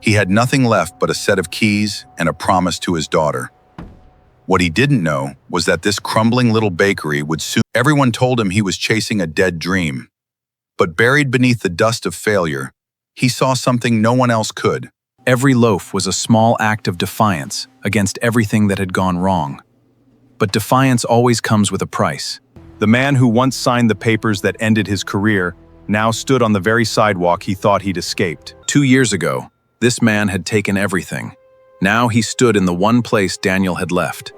He had nothing left but a set of keys and a promise to his daughter. What he didn't know was that this crumbling little bakery would soon... Everyone told him he was chasing a dead dream. But buried beneath the dust of failure, he saw something no one else could. Every loaf was a small act of defiance against everything that had gone wrong. But defiance always comes with a price. The man who once signed the papers that ended his career now stood on the very sidewalk he thought he'd escaped. 2 years ago, this man had taken everything. Now he stood in the one place Daniel had left.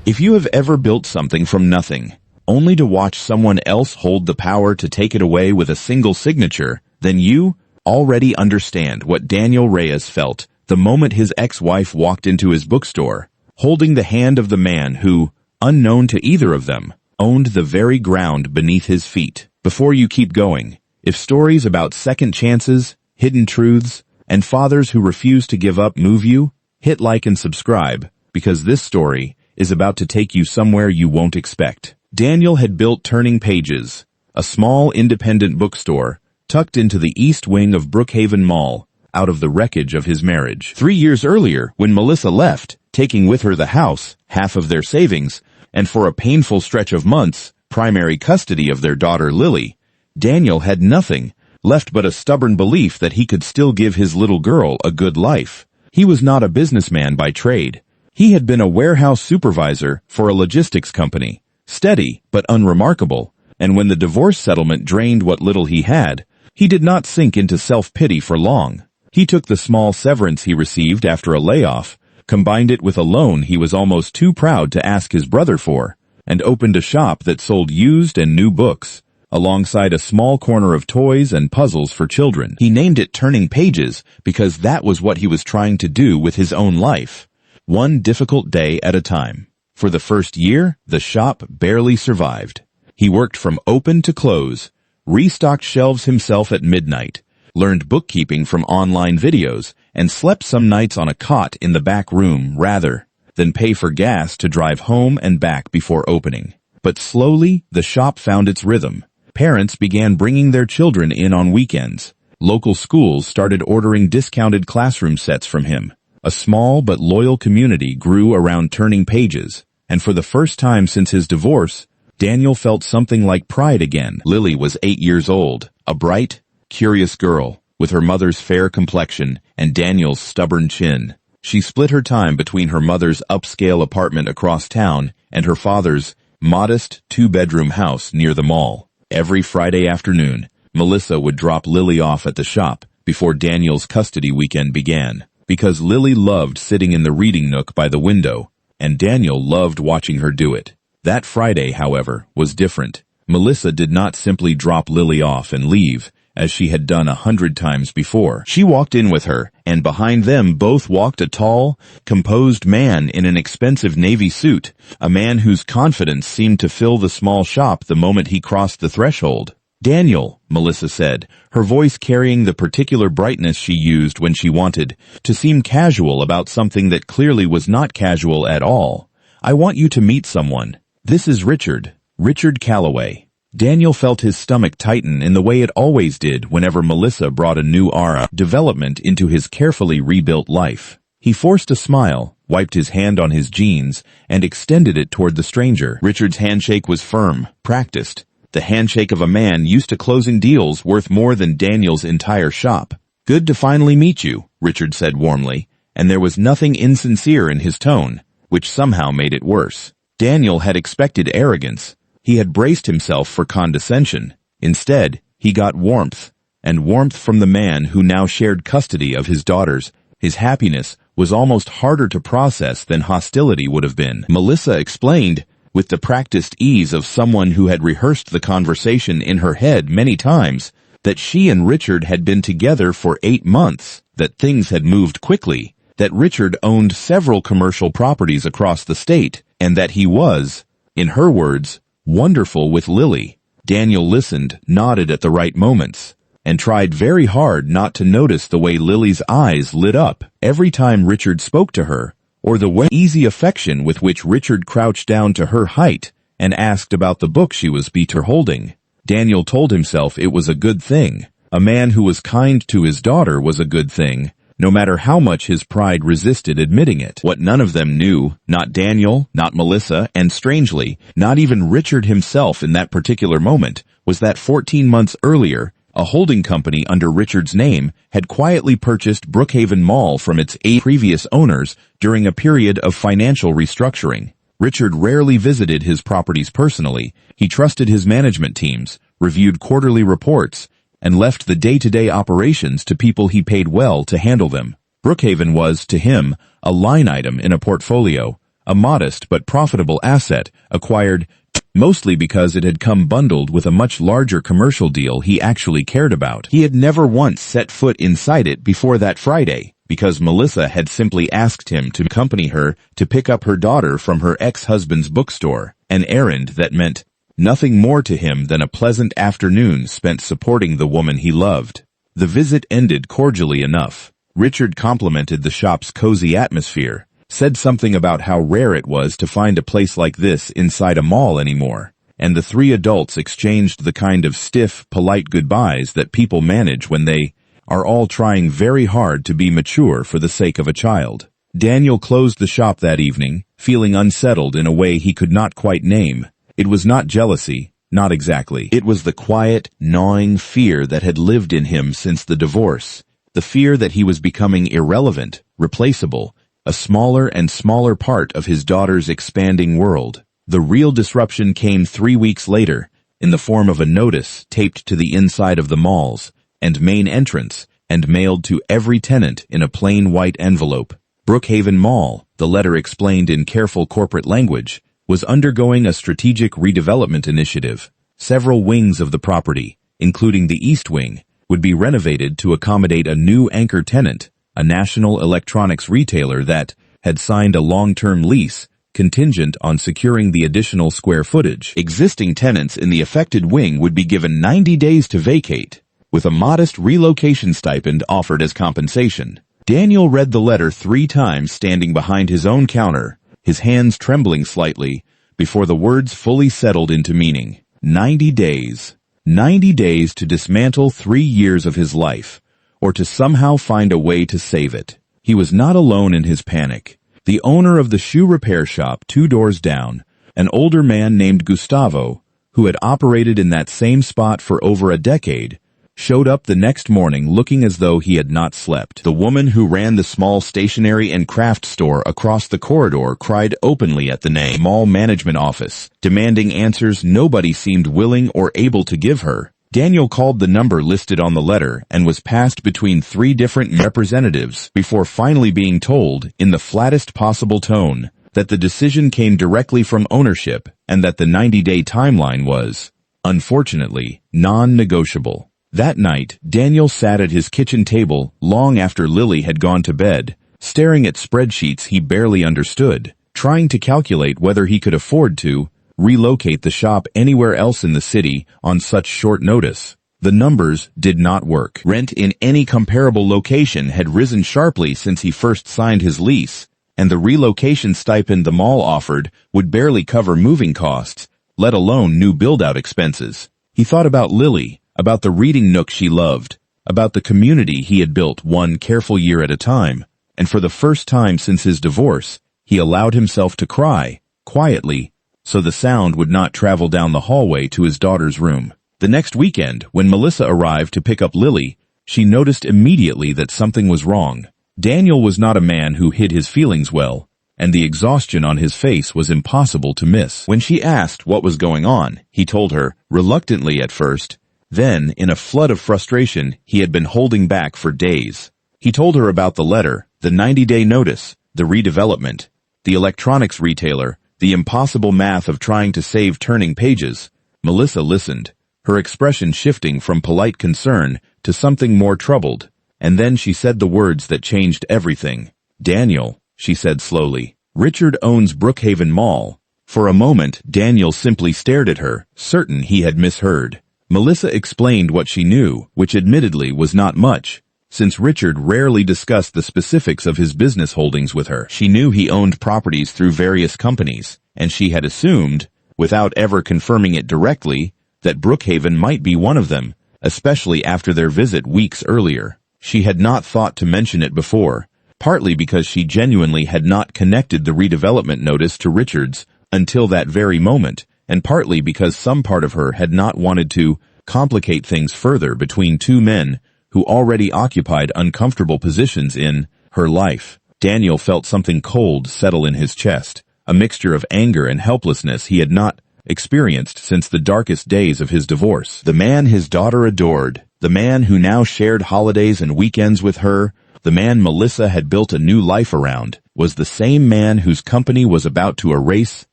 If you have ever built something from nothing, only to watch someone else hold the power to take it away with a single signature, then you already understand what Daniel Reyes felt the moment his ex-wife walked into his bookstore, holding the hand of the man who, unknown to either of them, owned the very ground beneath his feet. Before you keep going, if stories about second chances, hidden truths, and fathers who refuse to give up move you, hit like and subscribe, because this story is about to take you somewhere you won't expect. Daniel had built Turning Pages, a small independent bookstore tucked into the east wing of Brookhaven Mall, out of the wreckage of his marriage. 3 years earlier, when Melissa left, taking with her the house, half of their savings, and for a painful stretch of months, primary custody of their daughter Lily, Daniel had nothing left but a stubborn belief that he could still give his little girl a good life. He was not a businessman by trade. He had been a warehouse supervisor for a logistics company, steady but unremarkable, and when the divorce settlement drained what little he had, he did not sink into self-pity for long. He took the small severance he received after a layoff, combined it with a loan he was almost too proud to ask his brother for, and opened a shop that sold used and new books, alongside a small corner of toys and puzzles for children. He named it Turning Pages because that was what he was trying to do with his own life, one difficult day at a time. For the first year, the shop barely survived. He worked from open to close, restocked shelves himself at midnight, learned bookkeeping from online videos, and slept some nights on a cot in the back room rather than pay for gas to drive home and back before opening. But slowly, the shop found its rhythm. Parents began bringing their children in on weekends. Local schools started ordering discounted classroom sets from him. A small but loyal community grew around Turning Pages, and for the first time since his divorce, Daniel felt something like pride again. Lily was 8 years old, a bright, curious girl, with her mother's fair complexion and Daniel's stubborn chin. She split her time between her mother's upscale apartment across town and her father's modest two-bedroom house near the mall. Every Friday afternoon, Melissa would drop Lily off at the shop before Daniel's custody weekend began, because Lily loved sitting in the reading nook by the window, and Daniel loved watching her do it. That Friday, however, was different. Melissa did not simply drop Lily off and leave, as she had done 100 times before. She walked in with her, and behind them both walked a tall, composed man in an expensive navy suit, a man whose confidence seemed to fill the small shop the moment he crossed the threshold. "Daniel," Melissa said, her voice carrying the particular brightness she used when she wanted to seem casual about something that clearly was not casual at all. "I want you to meet someone. This is Richard Calloway." Daniel felt his stomach tighten in the way it always did whenever Melissa brought a new development into his carefully rebuilt life. He forced a smile, wiped his hand on his jeans, and extended it toward the stranger. Richard's handshake was firm, practiced, the handshake of a man used to closing deals worth more than Daniel's entire shop. "Good to finally meet you," Richard said warmly, and there was nothing insincere in his tone, which somehow made it worse. Daniel had expected arrogance. He had braced himself for condescension. Instead, he got warmth, and warmth from the man who now shared custody of his daughters. His happiness was almost harder to process than hostility would have been. Melissa explained, with the practiced ease of someone who had rehearsed the conversation in her head many times, that she and Richard had been together for 8 months, that things had moved quickly, that Richard owned several commercial properties across the state, and that he was, in her words, wonderful with Lily. Daniel listened, nodded at the right moments, and tried very hard not to notice the way Lily's eyes lit up every time Richard spoke to her, or the way easy affection with which Richard crouched down to her height and asked about the book she was holding. Daniel told himself it was a good thing. A man who was kind to his daughter was a good thing, no matter how much his pride resisted admitting it. What none of them knew, not Daniel, not Melissa, and strangely, not even Richard himself in that particular moment, was that 14 months earlier, a holding company under Richard's name had quietly purchased Brookhaven Mall from its 8 previous owners during a period of financial restructuring. Richard rarely visited his properties personally. He trusted his management teams, reviewed quarterly reports, and left the day-to-day operations to people he paid well to handle them. Brookhaven was, to him, a line item in a portfolio, a modest but profitable asset acquired mostly because it had come bundled with a much larger commercial deal he actually cared about. He had never once set foot inside it before that Friday, because Melissa had simply asked him to accompany her to pick up her daughter from her ex-husband's bookstore, an errand that meant nothing more to him than a pleasant afternoon spent supporting the woman he loved. The visit ended cordially enough. Richard complimented the shop's cozy atmosphere, said something about how rare it was to find a place like this inside a mall anymore, and the 3 adults exchanged the kind of stiff, polite goodbyes that people manage when they are all trying very hard to be mature for the sake of a child. Daniel closed the shop that evening, feeling unsettled in a way he could not quite name. It was not jealousy, not exactly. It was the quiet, gnawing fear that had lived in him since the divorce, the fear that he was becoming irrelevant, replaceable, a smaller and smaller part of his daughter's expanding world. The real disruption came 3 weeks later, in the form of a notice taped to the inside of the malls and main entrance and mailed to every tenant in a plain white envelope. Brookhaven Mall, the letter explained in careful corporate language, was undergoing a strategic redevelopment initiative. Several wings of the property, including the East Wing, would be renovated to accommodate a new anchor tenant, a national electronics retailer that had signed a long-term lease contingent on securing the additional square footage. Existing tenants in the affected wing would be given 90 days to vacate, with a modest relocation stipend offered as compensation. Daniel read the letter 3 times standing behind his own counter, his hands trembling slightly, before the words fully settled into meaning. 90 days. 90 days to dismantle 3 years of his life, or to somehow find a way to save it. He was not alone in his panic. The owner of the shoe repair shop 2 doors down, an older man named Gustavo, who had operated in that same spot for over a decade, showed up the next morning looking as though he had not slept. The woman who ran the small stationery and craft store across the corridor cried openly at the name mall management office, demanding answers nobody seemed willing or able to give her. Daniel called the number listed on the letter and was passed between 3 different representatives before finally being told, in the flattest possible tone, that the decision came directly from ownership and that the 90-day timeline was, unfortunately, non-negotiable. That night, Daniel sat at his kitchen table long after Lily had gone to bed, staring at spreadsheets he barely understood, trying to calculate whether he could afford to relocate the shop anywhere else in the city on such short notice. The numbers did not work. Rent in any comparable location had risen sharply since he first signed his lease, and the relocation stipend the mall offered would barely cover moving costs, let alone new build-out expenses. He thought about Lily, about the reading nook she loved, about the community he had built one careful year at a time, and for the first time since his divorce, he allowed himself to cry, quietly, so the sound would not travel down the hallway to his daughter's room. The next weekend, when Melissa arrived to pick up Lily, she noticed immediately that something was wrong. Daniel was not a man who hid his feelings well, and the exhaustion on his face was impossible to miss. When she asked what was going on, he told her, reluctantly at first. Then, in a flood of frustration he had been holding back for days. He told her about the letter, the 90-day notice, the redevelopment, the electronics retailer, the impossible math of trying to save turning pages. Melissa listened, her expression shifting from polite concern to something more troubled, and then she said the words that changed everything. "Daniel," she said slowly, "Richard owns Brookhaven Mall." For a moment, Daniel simply stared at her, certain he had misheard. Melissa explained what she knew, which admittedly was not much, since Richard rarely discussed the specifics of his business holdings with her. She knew he owned properties through various companies, and she had assumed, without ever confirming it directly, that Brookhaven might be one of them, especially after their visit weeks earlier. She had not thought to mention it before, partly because she genuinely had not connected the redevelopment notice to Richard's until that very moment, and partly because some part of her had not wanted to complicate things further between two men who already occupied uncomfortable positions in her life. Daniel felt something cold settle in his chest, a mixture of anger and helplessness he had not experienced since the darkest days of his divorce. The man his daughter adored, the man who now shared holidays and weekends with her, the man Melissa had built a new life around, was the same man whose company was about to erase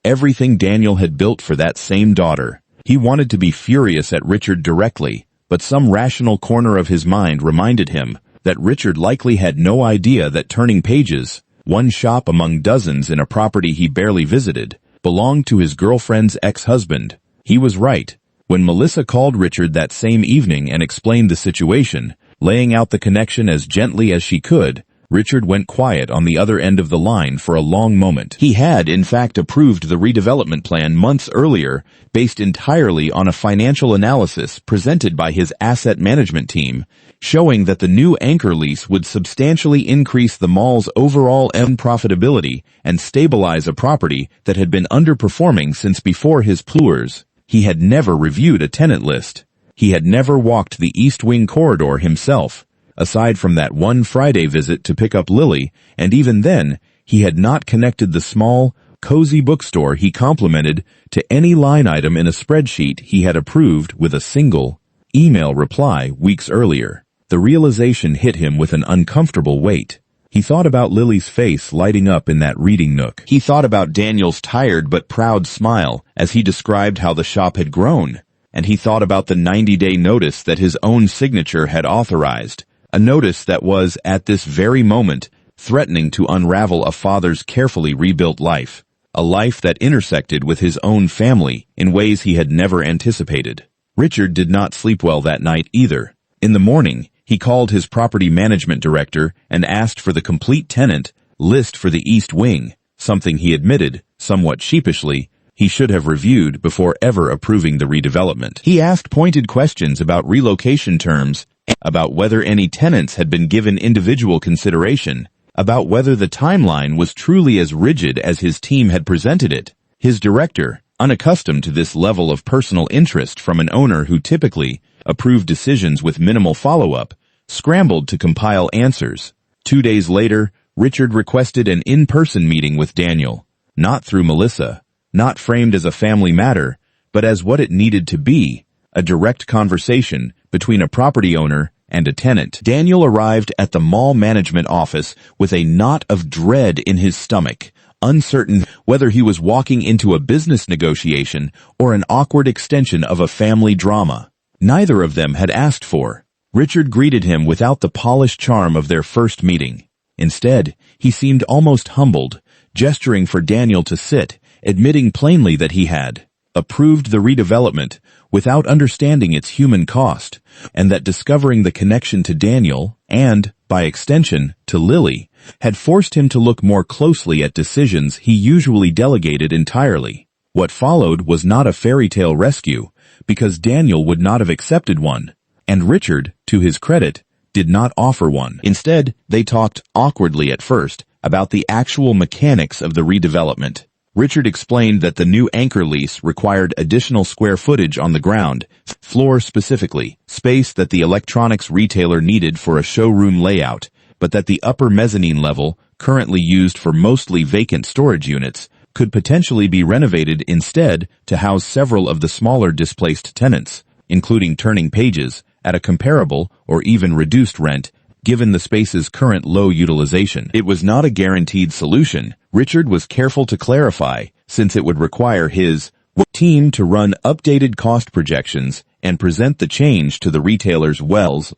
everything Daniel had built for that same daughter. He wanted to be furious at Richard directly, but some rational corner of his mind reminded him that Richard likely had no idea that Turning Pages, one shop among dozens in a property he barely visited, belonged to his girlfriend's ex-husband. He was right. When Melissa called Richard that same evening and explained the situation, laying out the connection as gently as she could, Richard went quiet on the other end of the line for a long moment. He had, in fact, approved the redevelopment plan months earlier, based entirely on a financial analysis presented by his asset management team, showing that the new anchor lease would substantially increase the mall's overall profitability and stabilize a property that had been underperforming since before his tours. He had never reviewed a tenant list. He had never walked the East Wing corridor himself, aside from that one Friday visit to pick up Lily, and even then, he had not connected the small, cozy bookstore he complimented to any line item in a spreadsheet he had approved with a single email reply weeks earlier. The realization hit him with an uncomfortable weight. He thought about Lily's face lighting up in that reading nook. He thought about Daniel's tired but proud smile as he described how the shop had grown, and he thought about the 90-day notice that his own signature had authorized, a notice that was, at this very moment, threatening to unravel a father's carefully rebuilt life, a life that intersected with his own family in ways he had never anticipated. Richard did not sleep well that night either. In the morning, he called his property management director and asked for the complete tenant list for the East Wing, something he admitted, somewhat sheepishly, he should have reviewed before ever approving the redevelopment. He asked pointed questions about relocation terms, about whether any tenants had been given individual consideration, about whether the timeline was truly as rigid as his team had presented it. His director, unaccustomed to this level of personal interest from an owner who typically approved decisions with minimal follow-up, scrambled to compile answers. 2 days later, Richard requested an in-person meeting with Daniel, not through Melissa, not framed as a family matter, but as what it needed to be, a direct conversation between a property owner and a tenant. Daniel arrived at the mall management office with a knot of dread in his stomach, uncertain whether he was walking into a business negotiation or an awkward extension of a family drama. Neither of them had asked for. Richard greeted him without the polished charm of their first meeting. Instead, he seemed almost humbled, gesturing for Daniel to sit, admitting plainly that he had approved the redevelopment without understanding its human cost, and that discovering the connection to Daniel, and, by extension, to Lily, had forced him to look more closely at decisions he usually delegated entirely. What followed was not a fairy tale rescue, because Daniel would not have accepted one, and Richard, to his credit, did not offer one. Instead, they talked awkwardly at first about the actual mechanics of the redevelopment. Richard explained that the new anchor lease required additional square footage on the ground floor, specifically space that the electronics retailer needed for a showroom layout, but that the upper mezzanine level, currently used for mostly vacant storage units, could potentially be renovated instead to house several of the smaller displaced tenants, including Turning Pages, at a comparable or even reduced rent, given the space's current low utilization. It was not a guaranteed solution, Richard was careful to clarify, since it would require his team to run updated cost projections and present the change to the retailer's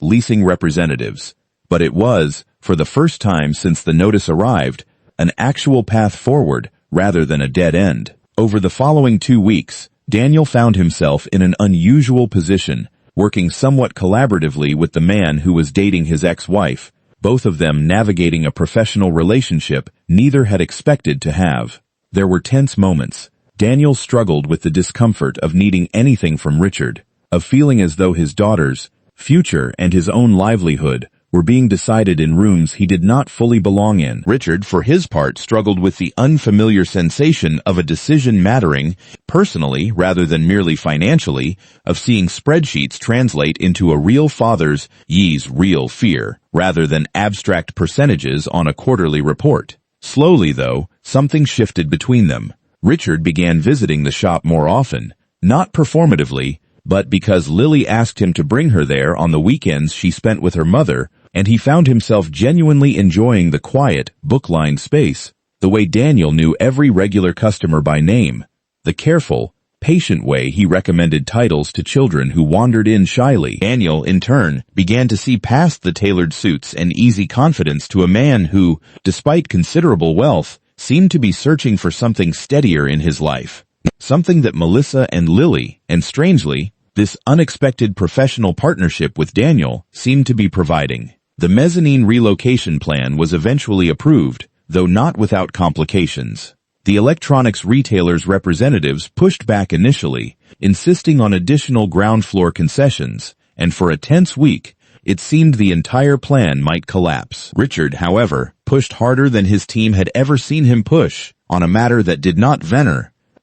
leasing representatives. But it was, for the first time since the notice arrived, an actual path forward rather than a dead end. Over the following 2 weeks, Daniel found himself in an unusual position, working somewhat collaboratively with the man who was dating his ex-wife, both of them navigating a professional relationship neither had expected to have. There were tense moments. Daniel struggled with the discomfort of needing anything from Richard, of feeling as though his daughter's future and his own livelihood were being decided in rooms he did not fully belong in. Richard, for his part, struggled with the unfamiliar sensation of a decision mattering personally rather than merely financially, of seeing spreadsheets translate into a real father's ye's real fear, rather than abstract percentages on a quarterly report. Slowly, though, something shifted between them. Richard began visiting the shop more often, not performatively, but because Lily asked him to bring her there on the weekends she spent with her mother, and he found himself genuinely enjoying the quiet, book-lined space, the way Daniel knew every regular customer by name, the careful, patient way he recommended titles to children who wandered in shyly. Daniel, in turn, began to see past the tailored suits and easy confidence to a man who, despite considerable wealth, seemed to be searching for something steadier in his life. Something that Melissa and Lily, and strangely, this unexpected professional partnership with Daniel, seemed to be providing. The mezzanine relocation plan was eventually approved, though not without complications. The electronics retailer's representatives pushed back initially, insisting on additional ground floor concessions, and for a tense week, it seemed the entire plan might collapse. Richard, however, pushed harder than his team had ever seen him push on a matter that did not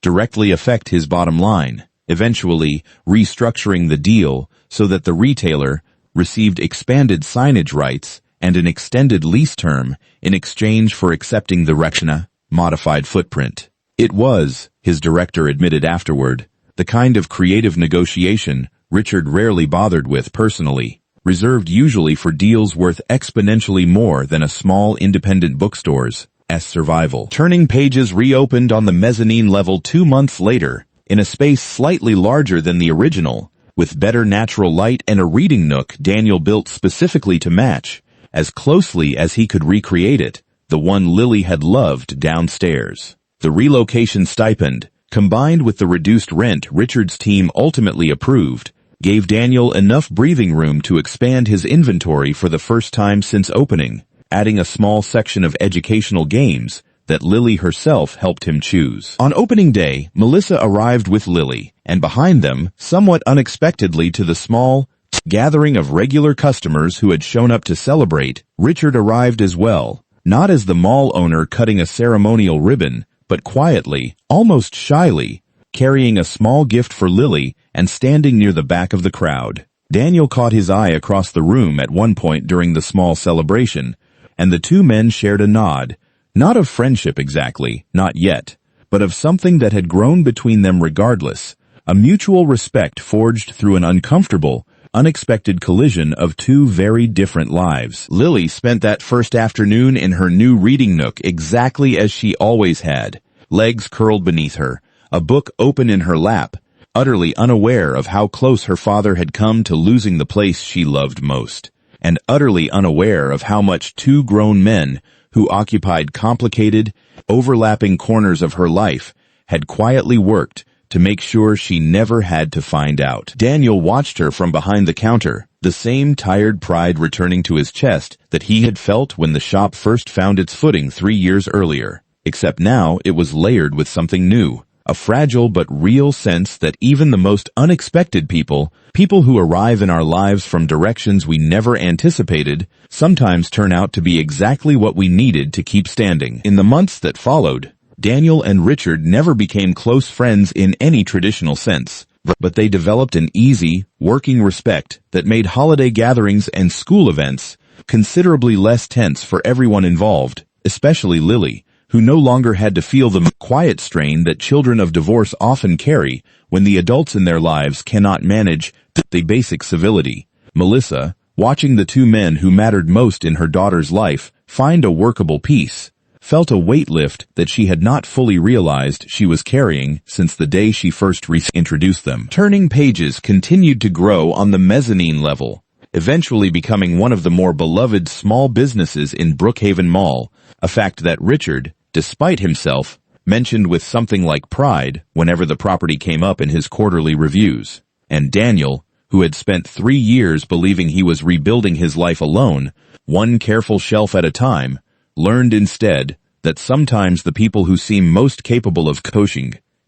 directly affect his bottom line, eventually restructuring the deal so that the retailer received expanded signage rights and an extended lease term in exchange for accepting the Rexna modified footprint. It was, his director admitted afterward, the kind of creative negotiation Richard rarely bothered with personally, reserved usually for deals worth exponentially more than a small independent bookstore's survival. Turning Pages reopened on the mezzanine level 2 months later, in a space slightly larger than the original, with better natural light and a reading nook Daniel built specifically to match, as closely as he could recreate it, the one Lily had loved downstairs. The relocation stipend, combined with the reduced rent Richard's team ultimately approved, gave Daniel enough breathing room to expand his inventory for the first time since opening, adding a small section of educational games that Lily herself helped him choose. On opening day, Melissa arrived with Lily, and behind them, somewhat unexpectedly to the small gathering of regular customers who had shown up to celebrate, Richard arrived as well, not as the mall owner cutting a ceremonial ribbon, but quietly, almost shyly, carrying a small gift for Lily and standing near the back of the crowd. Daniel caught his eye across the room at one point during the small celebration, and the two men shared a nod, not of friendship exactly, not yet, but of something that had grown between them regardless, a mutual respect forged through an uncomfortable, unexpected collision of two very different lives. Lily spent that first afternoon in her new reading nook exactly as she always had, legs curled beneath her, a book open in her lap, utterly unaware of how close her father had come to losing the place she loved most, and utterly unaware of how much two grown men who occupied complicated, overlapping corners of her life had quietly worked to make sure she never had to find out. Daniel watched her from behind the counter, the same tired pride returning to his chest that he had felt when the shop first found its footing 3 years earlier, except now it was layered with something new, a fragile but real sense that even the most unexpected people who arrive in our lives from directions we never anticipated, sometimes turn out to be exactly what we needed to keep standing. In the months that followed, Daniel and Richard never became close friends in any traditional sense, but they developed an easy, working respect that made holiday gatherings and school events considerably less tense for everyone involved, especially Lily, who no longer had to feel the quiet strain that children of divorce often carry when the adults in their lives cannot manage the basic civility. Melissa, watching the two men who mattered most in her daughter's life find a workable peace, felt a weight lift that she had not fully realized she was carrying since the day she first introduced them. Turning Pages continued to grow on the mezzanine level, eventually becoming one of the more beloved small businesses in Brookhaven Mall, a fact that Richard, despite himself, mentioned with something like pride whenever the property came up in his quarterly reviews. And Daniel, who had spent 3 years believing he was rebuilding his life alone, one careful shelf at a time, learned instead that sometimes the people who seem most capable of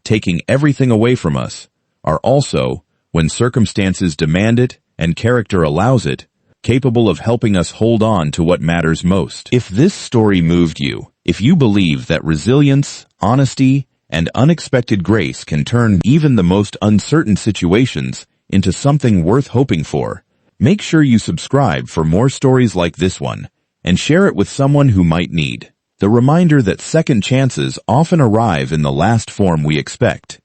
taking everything away from us, are also, when circumstances demand it and character allows it, capable of helping us hold on to what matters most. If this story moved you, if you believe that resilience, honesty, and unexpected grace can turn even the most uncertain situations into something worth hoping for, make sure you subscribe for more stories like this one and share it with someone who might need the reminder that second chances often arrive in the last form we expect.